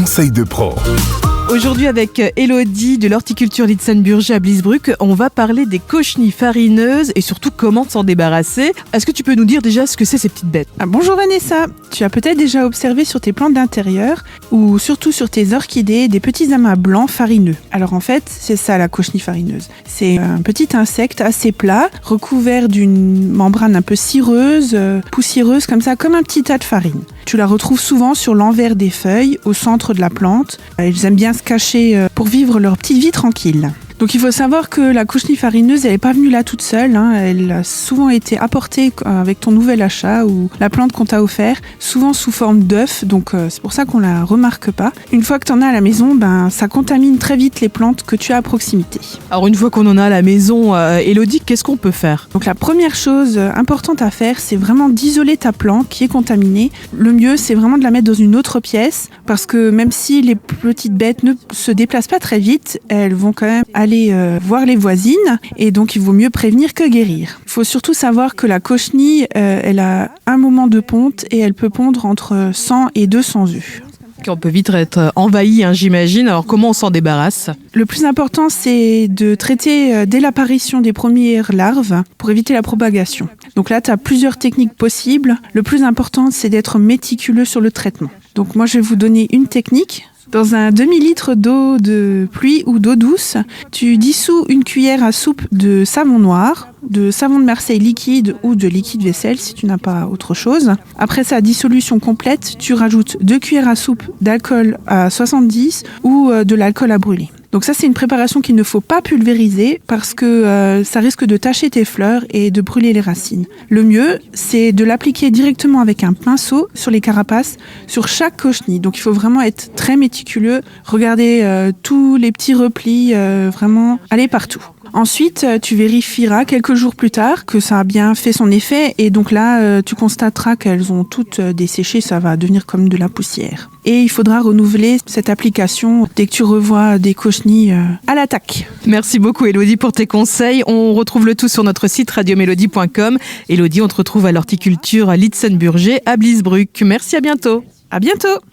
conseils de pro. Aujourd'hui avec Elodie de l'horticulture Litzenburger à Bliesbruck, on va parler des cochenilles farineuses et surtout comment s'en débarrasser. Est-ce que tu peux nous dire déjà ce que c'est ces petites bêtes ? Bonjour Vanessa, tu as peut-être déjà observé sur tes plantes d'intérieur ou surtout sur tes orchidées des petits amas blancs farineux. Alors en fait, c'est ça la cochenille farineuse. C'est un petit insecte assez plat, recouvert d'une membrane un peu cireuse, poussiéreuse comme ça, comme un petit tas de farine. Tu la retrouves souvent sur l'envers des feuilles, au centre de la plante. Elles aiment bien se cacher pour vivre leur petite vie tranquille. Donc il faut savoir que la cochenille farineuse, elle n'est pas venue là toute seule. Elle a souvent été apportée avec ton nouvel achat ou la plante qu'on t'a offert, souvent sous forme d'œuf. Donc c'est pour ça qu'on la remarque pas. Une fois que tu en as à la maison, ça contamine très vite les plantes que tu as à proximité. Alors une fois qu'on en a à la maison, Elodie, qu'est-ce qu'on peut faire ? Donc la première chose importante à faire, c'est vraiment d'isoler ta plante qui est contaminée. Le mieux, c'est vraiment de la mettre dans une autre pièce parce que même si les petites bêtes ne se déplacent pas très vite, elles vont quand même aller voir les voisines et donc il vaut mieux prévenir que guérir. Il faut surtout savoir que la cochenille, elle a un moment de ponte et elle peut pondre entre 100 et 200 œufs. On peut vite être envahi, j'imagine. Alors comment on s'en débarrasse ? Le plus important, c'est de traiter dès l'apparition des premières larves pour éviter la propagation. Donc là, tu as plusieurs techniques possibles. Le plus important, c'est d'être méticuleux sur le traitement. Donc moi, je vais vous donner une technique. Dans un demi-litre d'eau de pluie ou d'eau douce, tu dissous une cuillère à soupe de savon noir, de savon de Marseille liquide ou de liquide vaisselle si tu n'as pas autre chose. Après sa dissolution complète, tu rajoutes 2 cuillères à soupe d'alcool à 70 ou de l'alcool à brûler. Donc ça, c'est une préparation qu'il ne faut pas pulvériser parce que ça risque de tacher tes fleurs et de brûler les racines. Le mieux, c'est de l'appliquer directement avec un pinceau sur les carapaces, sur chaque cochenille. Donc il faut vraiment être très méticuleux, regarder tous les petits replis, vraiment aller partout. Ensuite, tu vérifieras quelques jours plus tard que ça a bien fait son effet et donc là, tu constateras qu'elles ont toutes desséché, ça va devenir comme de la poussière. Et il faudra renouveler cette application dès que tu revois des cochenilles à l'attaque. Merci beaucoup Elodie pour tes conseils. On retrouve le tout sur notre site radiomélodie.com. Elodie, on te retrouve à l'horticulture Litzenburger à Bliesbruck. Merci, à bientôt. À bientôt.